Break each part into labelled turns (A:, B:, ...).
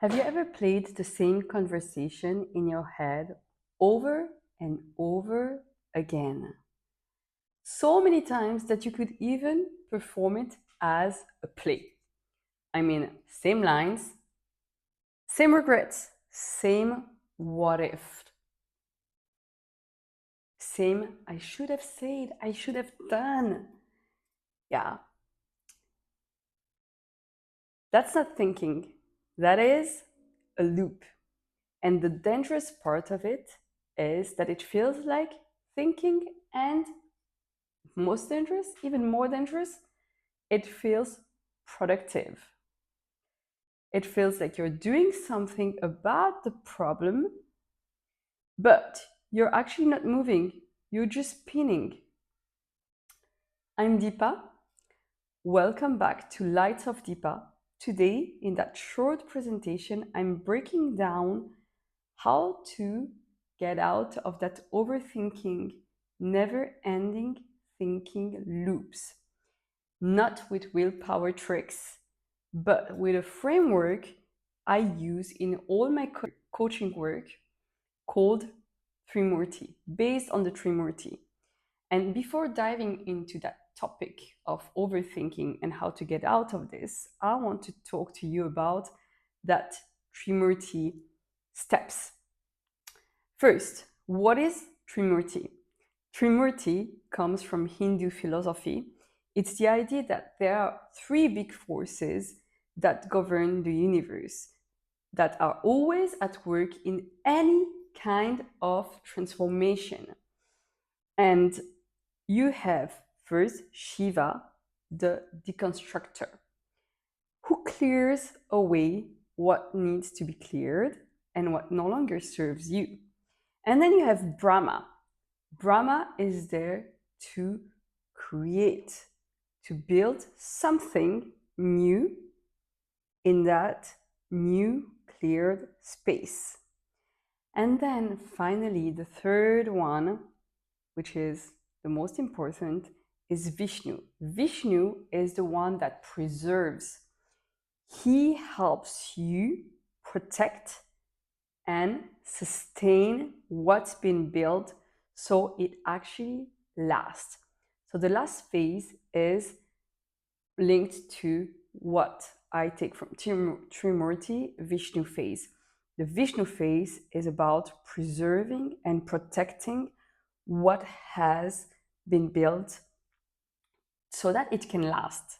A: Have you ever played the same conversation in your head over and over again? So many times that you could even perform it as a play. I mean, same lines, same regrets, same what if, same I should have said, I should have done. Yeah, that's not thinking. That is a loop. And the dangerous part of it is that it feels like thinking, and most dangerous, even more dangerous, it feels productive. It feels like you're doing something about the problem, but you're actually not moving, you're just spinning. I'm Dipa. Welcome back to Lights of Dipa. Today, in that short presentation, I'm breaking down how to get out of that overthinking, never ending thinking loops. Not with willpower tricks, but with a framework I use in all my coaching work called Trimurti, based on the Trimurti. And before diving into that topic of overthinking and how to get out of this, I want to talk to you about that Trimurti steps. First, what is Trimurti? Trimurti comes from Hindu philosophy. It's the idea that there are three big forces that govern the universe, that are always at work in any kind of transformation. And you have first Shiva, the deconstructor, who clears away what needs to be cleared and what no longer serves you. And then you have Brahma. Brahma is there to create, to build something new in that new cleared space. And then finally, the third one, which is the most important, is Vishnu. Vishnu is the one that preserves. He helps you protect and sustain what's been built so it actually lasts. So the last phase is linked to what I take from Trimurti, Vishnu phase. The Vishnu phase is about preserving and protecting what has been built so that it can last.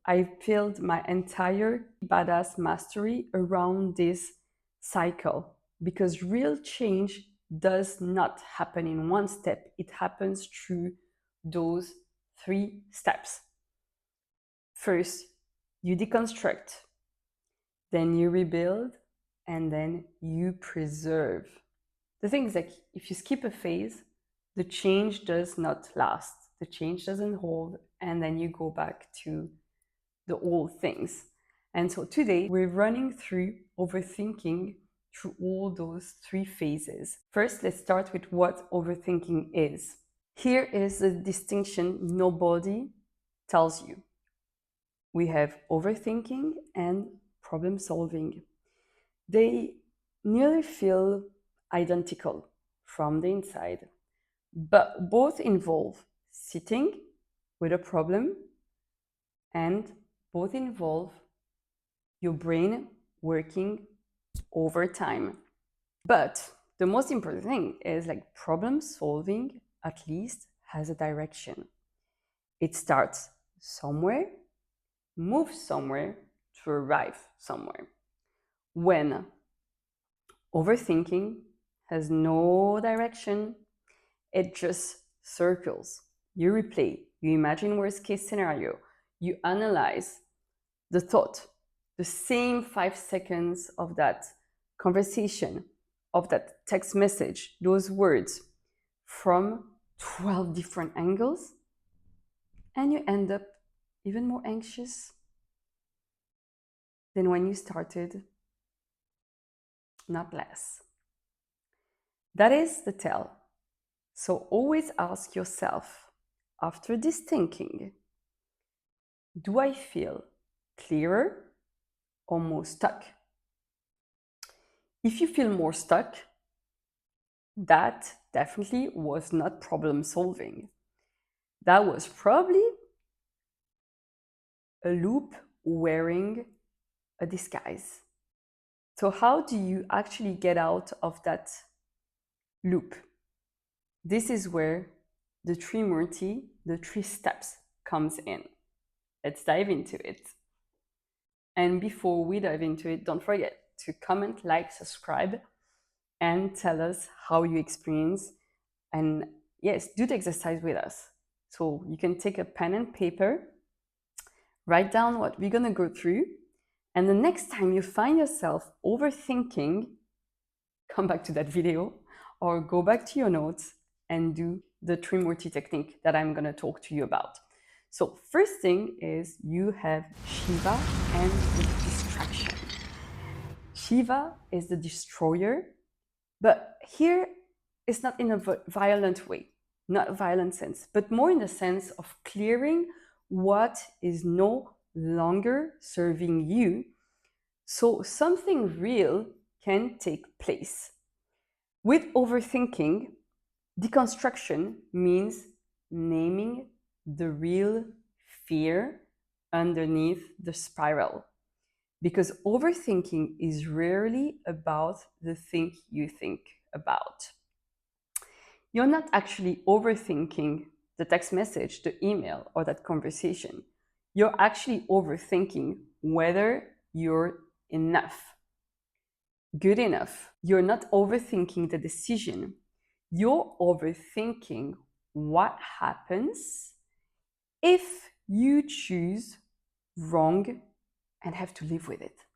A: I built my entire badass mastery around this cycle because real change does not happen in one step. It happens through those three steps. First, you deconstruct, then you rebuild, and then you preserve. The thing is, like, if you skip a phase, the change does not last. The change doesn't hold, and then you go back to the old things. And so today we're running through overthinking through all those three phases. First, let's start with what overthinking is. Here is the distinction nobody tells you. We have overthinking and problem solving. They nearly feel identical from the inside, but both involve sitting with a problem and both involve your brain working overtime. But the most important thing is, like, problem solving at least has a direction. It starts somewhere, moves somewhere to arrive somewhere. When overthinking has no direction, it just circles. You replay, you imagine worst case scenario, you analyze the thought, the same 5 seconds of that conversation, of that text message, those words, from 12 different angles, and you end up even more anxious than when you started, not less. That is the tell. So always ask yourself, after this thinking, do I feel clearer or more stuck? If you feel more stuck, that definitely was not problem solving. That was probably a loop wearing a disguise. So, how do you actually get out of that loop? This is where the Trimurti, the 3 steps, comes in. Let's dive into it. And before we dive into it, don't forget to comment, like, subscribe, and tell us how you experience. And yes, do the exercise with us. So you can take a pen and paper, write down what we're going to go through. And the next time you find yourself overthinking, come back to that video or go back to your notes and do the Trimurti technique that I'm going to talk to you about. So first thing is you have Shiva and the distraction. Shiva is the destroyer, but here it's not in a violent way, not a violent sense, but more in the sense of clearing what is no longer serving you so something real can take place. With overthinking, deconstruction means naming the real fear underneath the spiral. Because overthinking is rarely about the thing you think about. You're not actually overthinking the text message, the email, or that conversation. You're actually overthinking whether you're enough, good enough. You're not overthinking the decision. You're overthinking what happens if you choose wrong and have to live with it.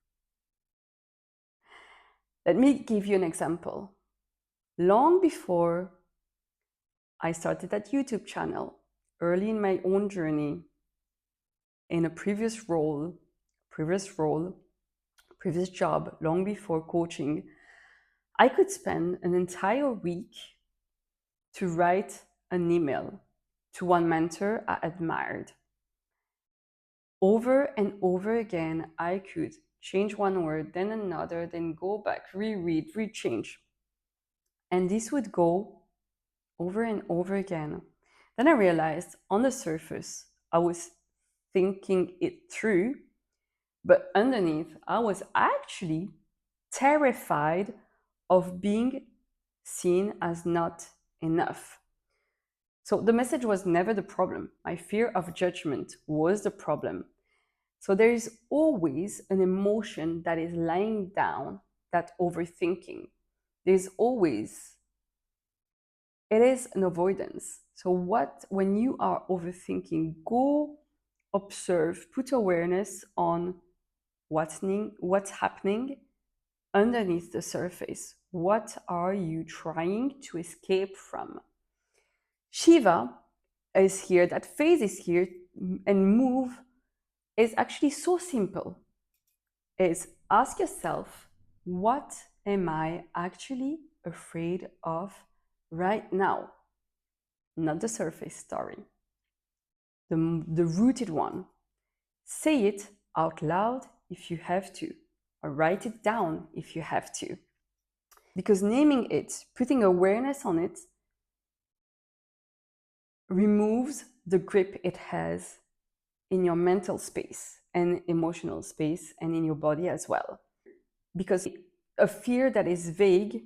A: Let me give you an example. Long before I started that YouTube channel, early in my own journey, in a previous job, long before coaching, I could spend an entire week to write an email to one mentor I admired. Over and over again, I could change one word, then another, then go back, reread, rechange. And this would go over and over again. Then I realized on the surface, I was thinking it through, but underneath, I was actually terrified of being seen as not enough. So the message was never the problem. My fear of judgment was the problem. So there is always an emotion that is lying down that overthinking. There's always, it is an avoidance. So when you are overthinking, go observe, put awareness on what's happening underneath the surface. What are you trying to escape from? Shiva is here, that phase is here, and move is actually so simple. Is ask yourself, what am I actually afraid of right now? Not the surface story, the rooted one. Say it out loud if you have to, or write it down if you have to. Because naming it, putting awareness on it, removes the grip it has in your mental space and emotional space and in your body as well. Because a fear that is vague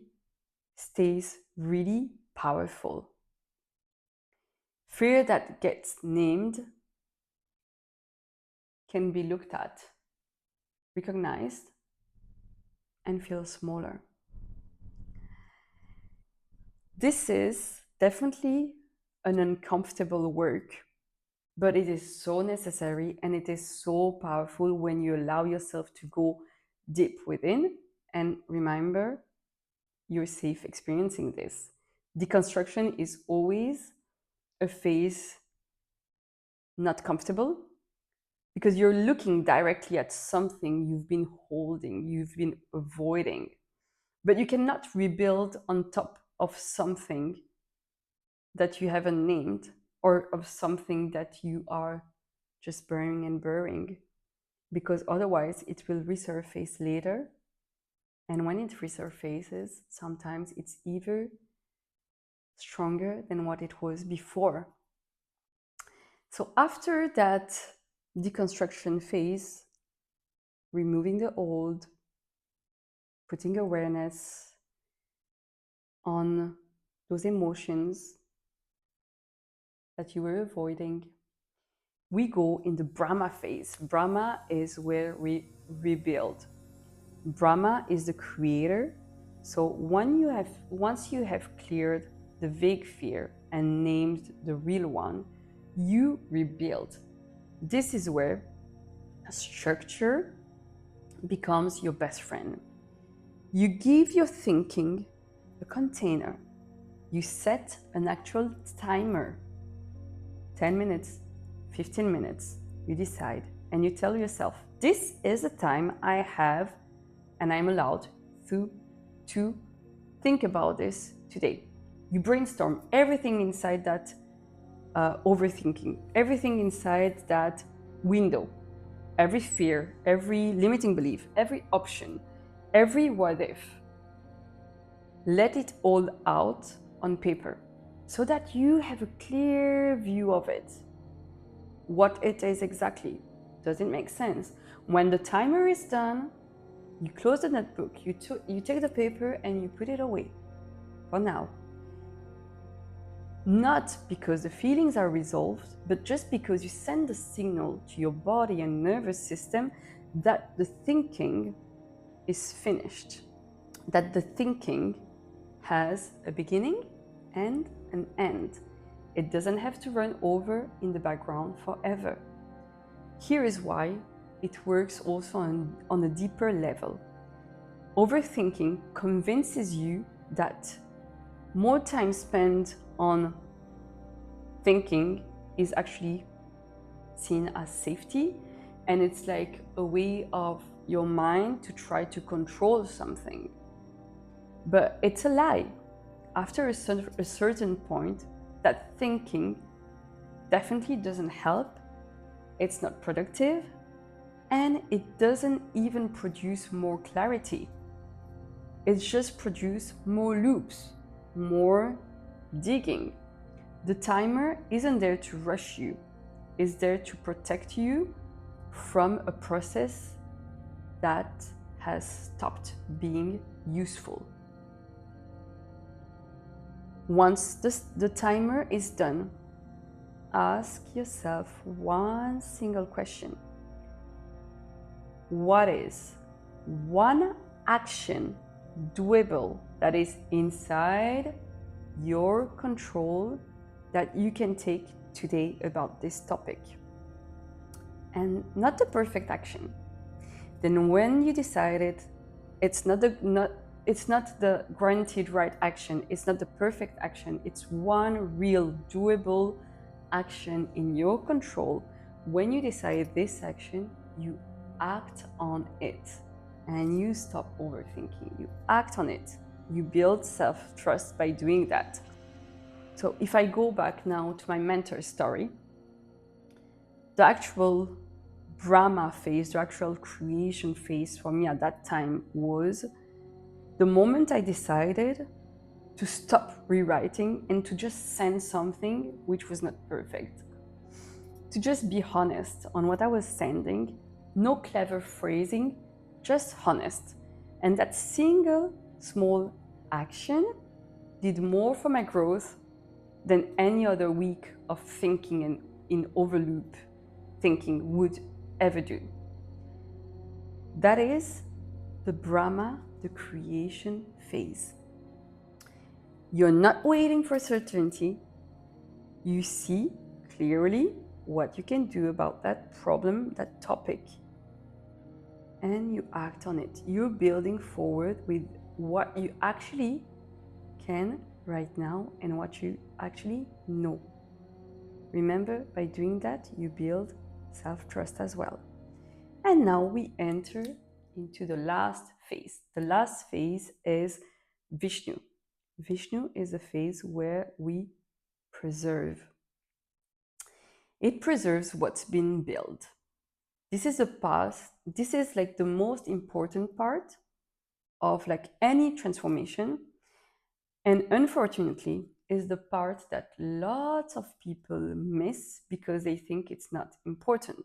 A: stays really powerful. Fear that gets named can be looked at, recognized, and feel smaller. This is definitely an uncomfortable work, but it is so necessary and it is so powerful when you allow yourself to go deep within. And remember, you're safe experiencing this. Deconstruction is always a phase not comfortable because you're looking directly at something you've been holding, you've been avoiding. But you cannot rebuild on top of something that you haven't named or of something that you are just burying and burying, because otherwise it will resurface later And when it resurfaces, sometimes it's even stronger than what it was before. So after that deconstruction phase, removing the old, putting awareness on those emotions that you were avoiding, we go in the Brahma phase. Brahma is where we rebuild. Brahma is the creator. So once you have cleared the vague fear and named the real one, you rebuild. This is where structure becomes your best friend. You give your thinking a container. You set an actual timer, 10 minutes, 15 minutes, you decide, and you tell yourself, this is the time I have and I'm allowed to think about this today. You brainstorm everything inside that overthinking, everything inside that window, every fear, every limiting belief, every option, every what if. Let it all out on paper so that you have a clear view of it. What it is exactly. Does it make sense? When the timer is done, you close the notebook, you take the paper and you put it away for now. Not because the feelings are resolved, but just because you send a signal to your body and nervous system that the thinking is finished, that the thinking has a beginning and an end. It doesn't have to run over in the background forever. Here is why it works also on a deeper level. Overthinking convinces you that more time spent on thinking is actually seen as safety, and it's like a way of your mind to try to control something. But it's a lie. After a certain point, that thinking definitely doesn't help, it's not productive, and it doesn't even produce more clarity. It just produces more loops, more digging. The timer isn't there to rush you, it's there to protect you from a process that has stopped being useful. Once the timer is done, ask yourself one single question. What is one action doable that is inside your control that you can take today about this topic? And not the perfect action. Then when you decided it's not the guaranteed right action, it's not the perfect action, it's one real doable action in your control. When you decide this action, you act on it and you stop overthinking. You act on it. You build self-trust by doing that. So if I go back now to my mentor story, the actual Brahma phase, the actual creation phase for me at that time was the moment I decided to stop rewriting and to just send something which was not perfect. To just be honest on what I was sending, no clever phrasing, just honest. And that single small action did more for my growth than any other week of thinking and in overloop thinking would ever do. That is the Brahma, the creation phase. You're not waiting for certainty. You see clearly what you can do about that problem, that topic, and you act on it. You're building forward with what you actually can right now and what you actually know. Remember, by doing that, you build self-trust as well. And now we enter into the last phase. The last phase is Vishnu. Vishnu is a phase where we preserve. It preserves what's been built. This is the past. This is like the most important part of like any transformation. And unfortunately, is the part that lots of people miss because they think it's not important.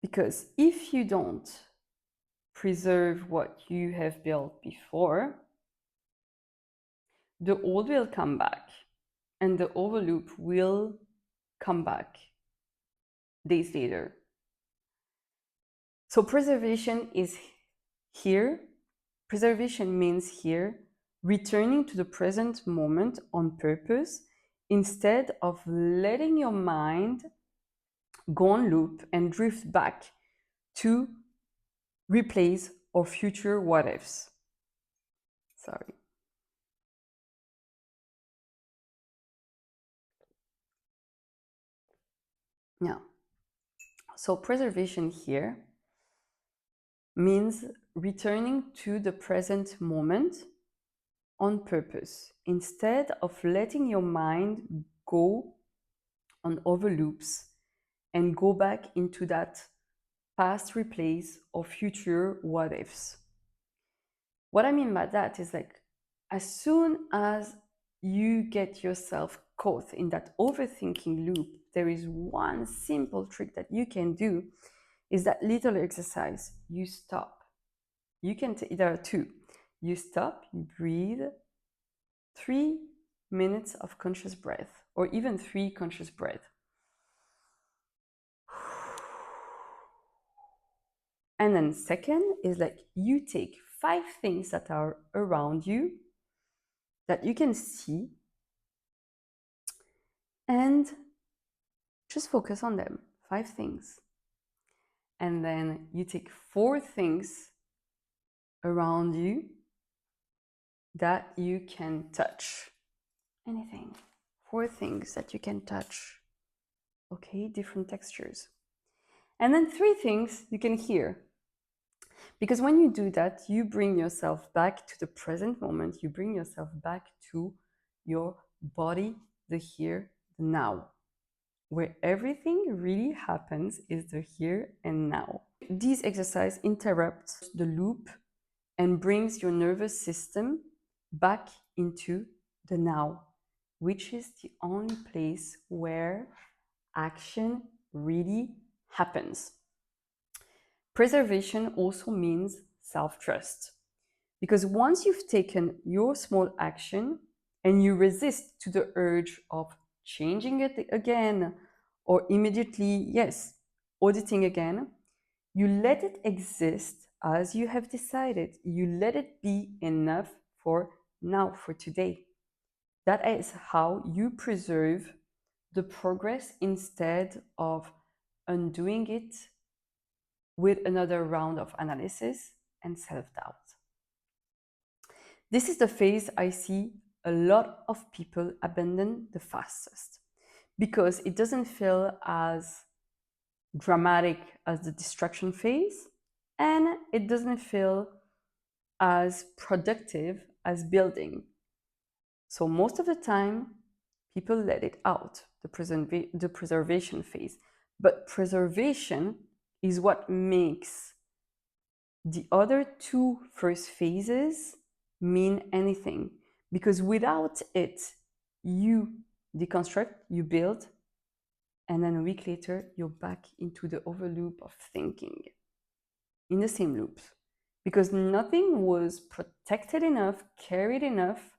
A: Because if you don't preserve what you have built before, the old will come back and the overloop will come back days later. So preservation is here. Preservation means here returning to the present moment on purpose instead of letting your mind go on loop and drift back to replace or future what ifs. Sorry. Now, so preservation here means returning to the present moment on purpose instead of letting your mind go on overloops and go back into that past replace or future what ifs. What I mean by that is like as soon as you get yourself caught in that overthinking loop, there is one simple trick that you can do is that little exercise. You stop. You can there are two. You stop, you breathe, 3 minutes of conscious breath, or even 3 conscious breath. And then second is like you take 5 things that are around you that you can see and just focus on them. 5 things. And then you take 4 things around you that you can touch. Anything. 4 things that you can touch. Okay, different textures. And then 3 things you can hear. Because when you do that, you bring yourself back to the present moment. You bring yourself back to your body, the here, the now. Where everything really happens is the here and now. These exercises interrupt the loop and brings your nervous system back into the now, which is the only place where action really happens. Preservation also means self-trust. Because once you've taken your small action and you resist to the urge of changing it again or immediately, yes, auditing again, you let it exist as you have decided. You let it be enough for now, for today. That is how you preserve the progress instead of undoing it with another round of analysis and self-doubt. This is the phase I see a lot of people abandon the fastest because it doesn't feel as dramatic as the distraction phase and it doesn't feel as productive as building. So most of the time, people let it out, the preservation phase. But preservation is what makes the other 2 first phases mean anything. Because without it, you deconstruct, you build, and then a week later, you're back into the overloop of thinking, in the same loop. Because nothing was protected enough, carried enough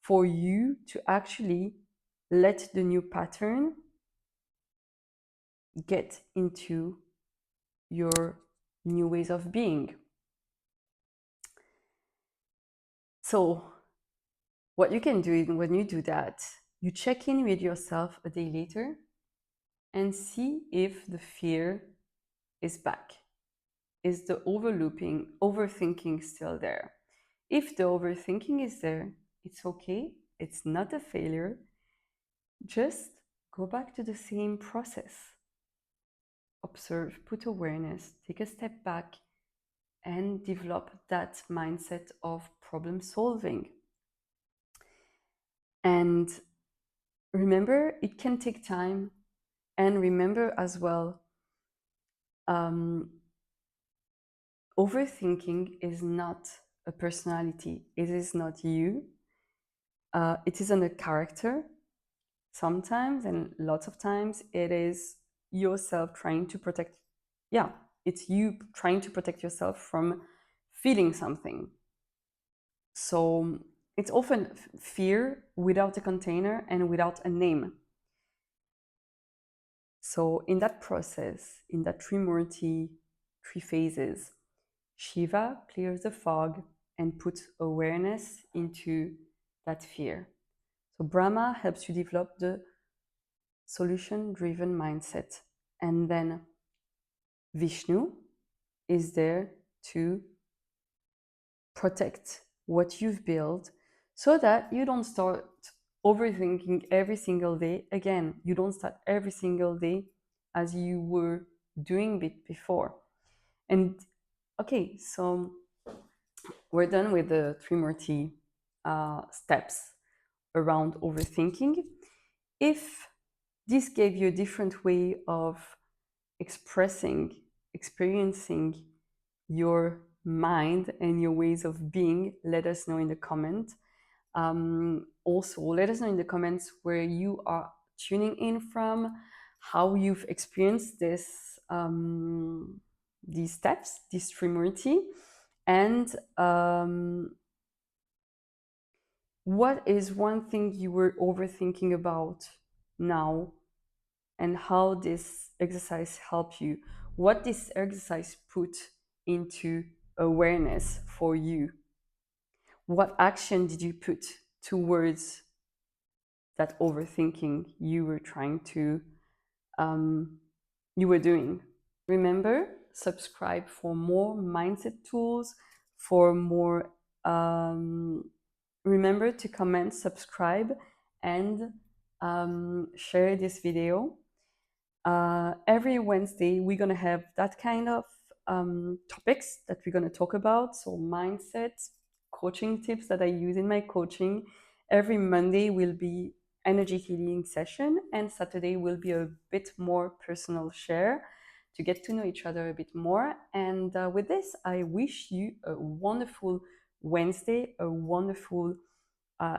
A: for you to actually let the new pattern get into your new ways of being. So what you can do when you do that, you check in with yourself a day later and see if the fear is back. Is the overthinking still there? If the overthinking is there, it's okay. It's not a failure. Just go back to the same process. Observe, put awareness, take a step back, and develop that mindset of problem solving. And remember, it can take time. And remember as well, Overthinking is not a personality, it is not you. It isn't a character. Sometimes, and lots of times, it is yourself trying to protect, yeah, it's you trying to protect yourself from feeling something. So it's often fear without a container and without a name. So in that process, in that Trimurti, three phases, Shiva clears the fog and puts awareness into that fear. So Brahma helps you develop the solution-driven mindset. And then Vishnu is there to protect what you've built so that you don't start overthinking every single day. Again, you don't start every single day as you were doing it before. And okay, so we're done with the Trimurti steps around overthinking. If this gave you a different way of expressing, experiencing your mind and your ways of being, let us know in the comment. Also, let us know in the comments where you are tuning in from, how you've experienced this, these steps, this Trimurti, and what is one thing you were overthinking about now, and how this exercise helped you, what this exercise put into awareness for you, what action did you put towards that overthinking you were trying to you were doing. Remember, subscribe for more mindset tools, for more remember to comment, subscribe, and share this video. Every Wednesday, we're going to have that kind of topics that we're going to talk about. So, mindset, coaching tips that I use in my coaching. Every Monday will be energy healing session, and Saturday will be a bit more personal share to get to know each other a bit more. And with this, I wish you a wonderful Wednesday, a wonderful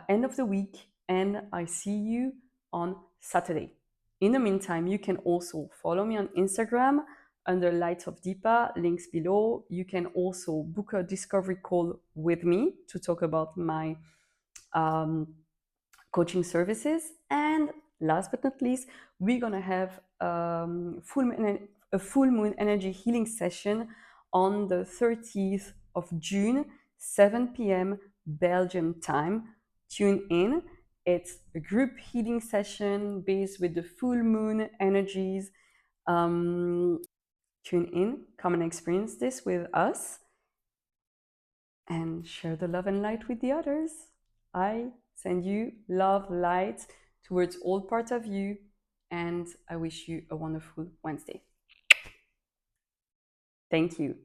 A: end of the week, and I see you on Saturday. In the meantime, you can also follow me on Instagram under Light of Dipa, links below. You can also book a discovery call with me to talk about my coaching services. And last but not least, we're gonna have a full moon energy healing session on the 30th of June, 7 p.m. Belgium time. Tune in. It's a group healing session based with the full moon energies. Tune in, come and experience this with us, and share the love and light with the others. I send you love, light towards all parts of you, and I wish you a wonderful Wednesday. Thank you.